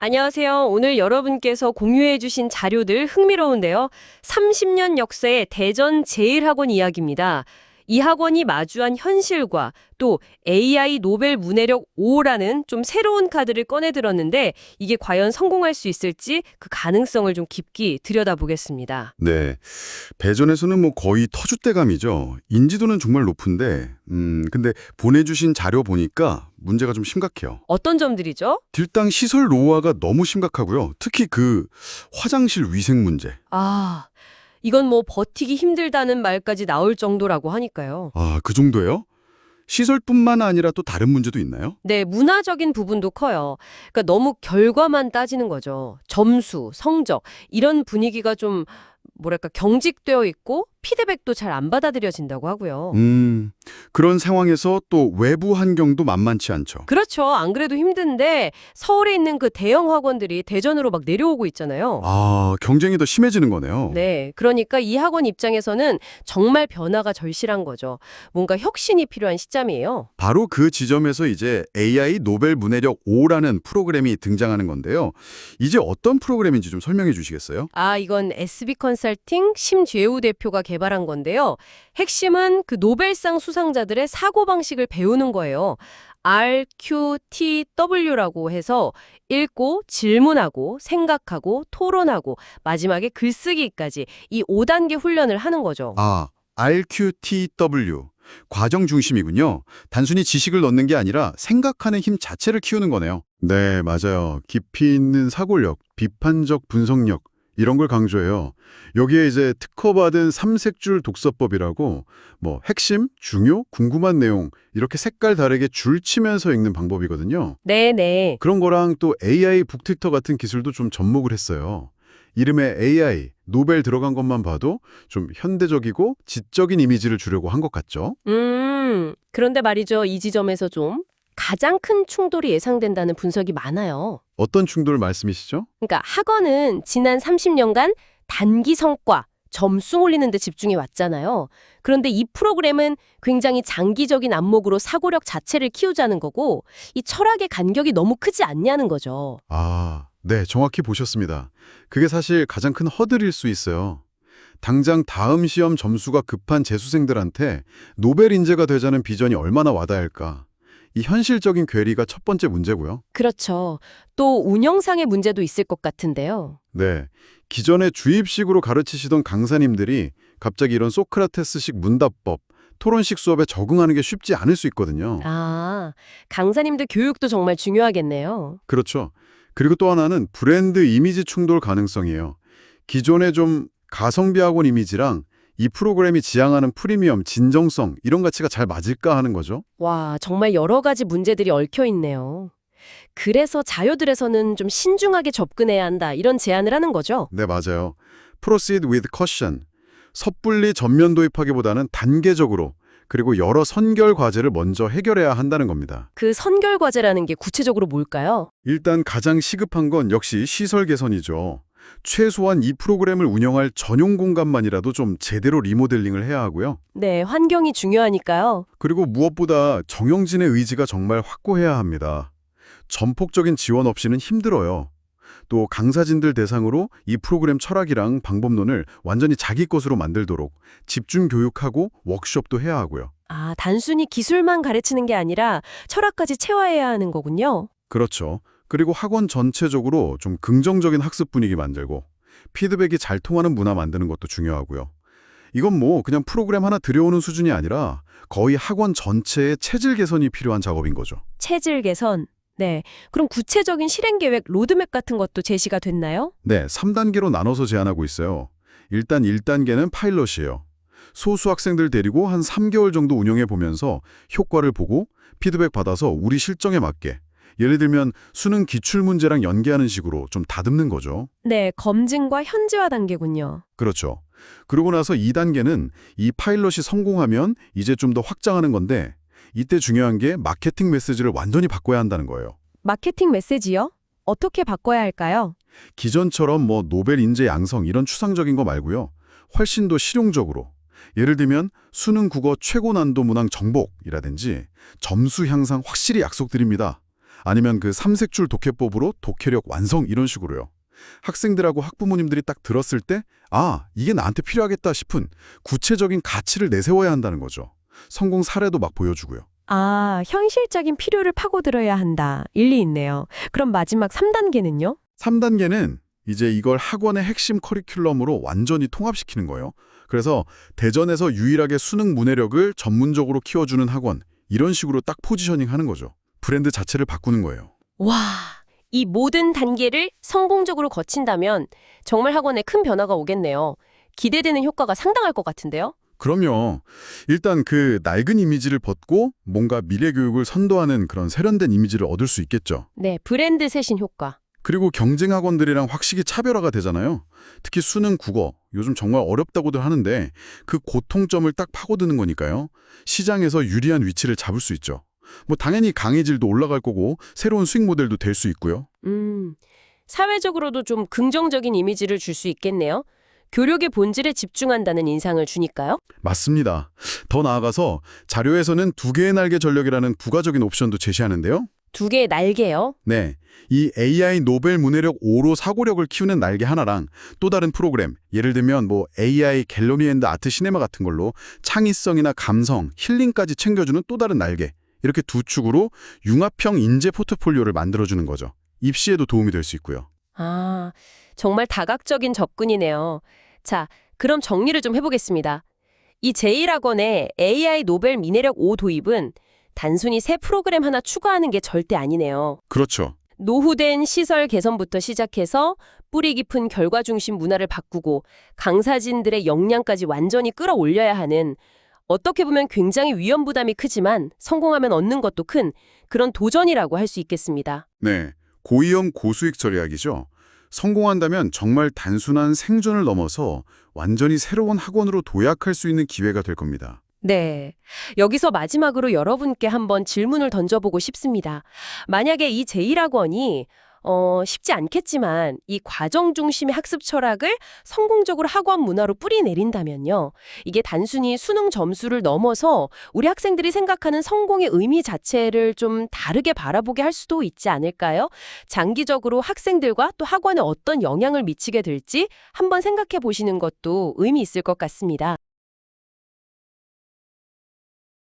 안녕하세요. 오늘 여러분께서 공유해 주신 자료들 흥미로운데요. 30년 역사의 대전 제일학원 이야기입니다. 이 학원이 마주한 현실과 또 AI 노벨 문해력 5라는 좀 새로운 카드를 꺼내 들었는데 이게 과연 성공할 수 있을지 그 가능성을 좀 깊이 들여다보겠습니다. 네. 배전에서는 뭐 거의 터줏대감이죠. 인지도는 정말 높은데, 근데 보내주신 자료 보니까 문제가 좀 심각해요. 어떤 점들이죠? 일단 시설 노후화가 너무 심각하고요. 특히 그 화장실 위생 문제. 이건 뭐 버티기 힘들다는 말까지 나올 정도라고 하니까요. 아, 그 정도예요? 시설뿐만 아니라 또 다른 문제도 있나요? 네, 문화적인 부분도 커요. 그러니까 너무 결과만 따지는 거죠. 점수, 성적, 이런 분위기가 좀 뭐랄까 경직되어 있고 피드백도 잘 안 받아들여진다고 하고요. 그런 상황에서 또 외부 환경도 만만치 않죠. 그렇죠. 안 그래도 힘든데 서울에 있는 그 대형 학원들이 대전으로 막 내려오고 있잖아요. 아, 경쟁이 더 심해지는 거네요. 네, 그러니까 이 학원 입장에서는 정말 변화가 절실한 거죠. 뭔가 혁신이 필요한 시점이에요. 바로 그 지점에서 이제 AI 노벨 문해력 5라는 프로그램이 등장하는 건데요. 이제 어떤 프로그램인지 좀 설명해 주시겠어요? 이건 SB 컨설팅 심죄우 대표가 개발한 건데요. 핵심은 그 노벨상 수상자들의 사고방식을 배우는 거예요. RQTW라고 해서 읽고 질문하고 생각하고 토론하고 마지막에 글쓰기까지 이 5단계 훈련을 하는 거죠. 아, RQTW. 과정 중심이군요. 단순히 지식을 넣는 게 아니라 생각하는 힘 자체를 키우는 거네요. 네, 맞아요. 깊이 있는 사고력, 비판적 분석력, 이런 걸 강조해요. 여기에 이제 특허받은 삼색줄 독서법이라고 핵심, 중요, 궁금한 내용 이렇게 색깔 다르게 줄 치면서 읽는 방법이거든요. 네네. 그런 거랑 또 AI 북튜터 같은 기술도 좀 접목을 했어요. 이름에 AI, 노벨 들어간 것만 봐도 좀 현대적이고 지적인 이미지를 주려고 한 것 같죠? 그런데 말이죠. 이 지점에서 좀 가장 큰 충돌이 예상된다는 분석이 많아요. 어떤 충돌 말씀이시죠? 그러니까 학원은 지난 30년간 단기 성과, 점수 올리는 데 집중해 왔잖아요. 그런데 이 프로그램은 굉장히 장기적인 안목으로 사고력 자체를 키우자는 거고 이 철학의 간격이 너무 크지 않냐는 거죠. 아, 네, 정확히 보셨습니다. 그게 사실 가장 큰 허들일 수 있어요. 당장 다음 시험 점수가 급한 재수생들한테 노벨 인재가 되자는 비전이 얼마나 와닿을까. 이 현실적인 괴리가 첫 번째 문제고요. 그렇죠. 또 운영상의 문제도 있을 것 같은데요. 네, 기존에 주입식으로 가르치시던 강사님들이 갑자기 이런 소크라테스식 문답법, 토론식 수업에 적응하는 게 쉽지 않을 수 있거든요. 강사님들 교육도 정말 중요하겠네요. 그렇죠. 그리고 또 하나는 브랜드 이미지 충돌 가능성이에요. 기존의 좀 가성비 학원 이미지랑 이 프로그램이 지향하는 프리미엄, 진정성 이런 가치가 잘 맞을까 하는 거죠. 와, 정말 여러 가지 문제들이 얽혀 있네요. 그래서 자료들에서는 좀 신중하게 접근해야 한다, 이런 제안을 하는 거죠. 네, 맞아요. Proceed with caution. 섣불리 전면 도입하기보다는 단계적으로 그리고 여러 선결 과제를 먼저 해결해야 한다는 겁니다. 그 선결 과제라는 게 구체적으로 뭘까요? 일단 가장 시급한 건 역시 시설 개선이죠. 최소한 이 프로그램을 운영할 전용 공간만이라도 좀 제대로 리모델링을 해야 하고요. 네, 환경이 중요하니까요. 그리고 무엇보다 정영진의 의지가 정말 확고해야 합니다. 전폭적인 지원 없이는 힘들어요. 또 강사진들 대상으로 이 프로그램 철학이랑 방법론을 완전히 자기 것으로 만들도록 집중 교육하고 워크숍도 해야 하고요. 단순히 기술만 가르치는 게 아니라 철학까지 체화해야 하는 거군요. 그렇죠. 그리고 학원 전체적으로 좀 긍정적인 학습 분위기 만들고 피드백이 잘 통하는 문화 만드는 것도 중요하고요. 이건 그냥 프로그램 하나 들여오는 수준이 아니라 거의 학원 전체의 체질 개선이 필요한 작업인 거죠. 체질 개선. 네. 그럼 구체적인 실행 계획, 로드맵 같은 것도 제시가 됐나요? 네, 3단계로 나눠서 제안하고 있어요. 일단 1단계는 파일럿이에요. 소수 학생들 데리고 한 3개월 정도 운영해 보면서 효과를 보고 피드백 받아서 우리 실정에 맞게 예를 들면 수능 기출문제랑 연계하는 식으로 좀 다듬는 거죠. 네, 검증과 현지화 단계군요. 그렇죠. 그러고 나서 2단계는 이 파일럿이 성공하면 이제 좀 더 확장하는 건데 이때 중요한 게 마케팅 메시지를 완전히 바꿔야 한다는 거예요. 마케팅 메시지요? 어떻게 바꿔야 할까요? 기존처럼 노벨 인재 양성 이런 추상적인 거 말고요. 훨씬 더 실용적으로. 예를 들면 수능 국어 최고 난도 문항 정복이라든지 점수 향상 확실히 약속드립니다. 아니면 그 삼색줄 독해법으로 독해력 완성 이런 식으로요. 학생들하고 학부모님들이 딱 들었을 때 아, 이게 나한테 필요하겠다 싶은 구체적인 가치를 내세워야 한다는 거죠. 성공 사례도 막 보여주고요. 아, 현실적인 필요를 파고들어야 한다. 일리 있네요. 그럼 마지막 3단계는요? 3단계는 이제 이걸 학원의 핵심 커리큘럼으로 완전히 통합시키는 거예요. 그래서 대전에서 유일하게 수능 문해력을 전문적으로 키워주는 학원, 이런 식으로 딱 포지셔닝 하는 거죠. 브랜드 자체를 바꾸는 거예요. 와, 이 모든 단계를 성공적으로 거친다면 정말 학원에 큰 변화가 오겠네요. 기대되는 효과가 상당할 것 같은데요? 그럼요. 일단 그 낡은 이미지를 벗고 뭔가 미래 교육을 선도하는 그런 세련된 이미지를 얻을 수 있겠죠. 네, 브랜드 쇄신 효과. 그리고 경쟁 학원들이랑 확실히 차별화가 되잖아요. 특히 수능, 국어, 요즘 정말 어렵다고들 하는데 그 고통점을 딱 파고드는 거니까요. 시장에서 유리한 위치를 잡을 수 있죠. 뭐 당연히 강의질도 올라갈 거고 새로운 수익 모델도 될 수 있고요. 사회적으로도 좀 긍정적인 이미지를 줄 수 있겠네요. 교육의 본질에 집중한다는 인상을 주니까요. 맞습니다. 더 나아가서 자료에서는 두 개의 날개 전략이라는 부가적인 옵션도 제시하는데요. 두 개의 날개요. 네, 이 AI 노벨 문해력 5로 사고력을 키우는 날개 하나랑 또 다른 프로그램, 예를 들면 뭐 AI 갤러리 앤드 아트 시네마 같은 걸로 창의성이나 감성, 힐링까지 챙겨주는 또 다른 날개, 이렇게 두 축으로 융합형 인재 포트폴리오를 만들어주는 거죠. 입시에도 도움이 될 수 있고요. 아, 정말 다각적인 접근이네요. 자, 그럼 정리를 좀 해보겠습니다. 이 제1학원의 AI 노벨 미래력 5 도입은 단순히 새 프로그램 하나 추가하는 게 절대 아니네요. 그렇죠. 노후된 시설 개선부터 시작해서 뿌리 깊은 결과 중심 문화를 바꾸고 강사진들의 역량까지 완전히 끌어올려야 하는, 어떻게 보면 굉장히 위험 부담이 크지만 성공하면 얻는 것도 큰 그런 도전이라고 할 수 있겠습니다. 네, 고위험 고수익 전략이죠. 성공한다면 정말 단순한 생존을 넘어서 완전히 새로운 학원으로 도약할 수 있는 기회가 될 겁니다. 네. 여기서 마지막으로 여러분께 한번 질문을 던져보고 싶습니다. 만약에 이 제1학원이 쉽지 않겠지만 이 과정 중심의 학습 철학을 성공적으로 학원 문화로 뿌리내린다면요. 이게 단순히 수능 점수를 넘어서 우리 학생들이 생각하는 성공의 의미 자체를 좀 다르게 바라보게 할 수도 있지 않을까요? 장기적으로 학생들과 또 학원에 어떤 영향을 미치게 될지 한번 생각해 보시는 것도 의미 있을 것 같습니다.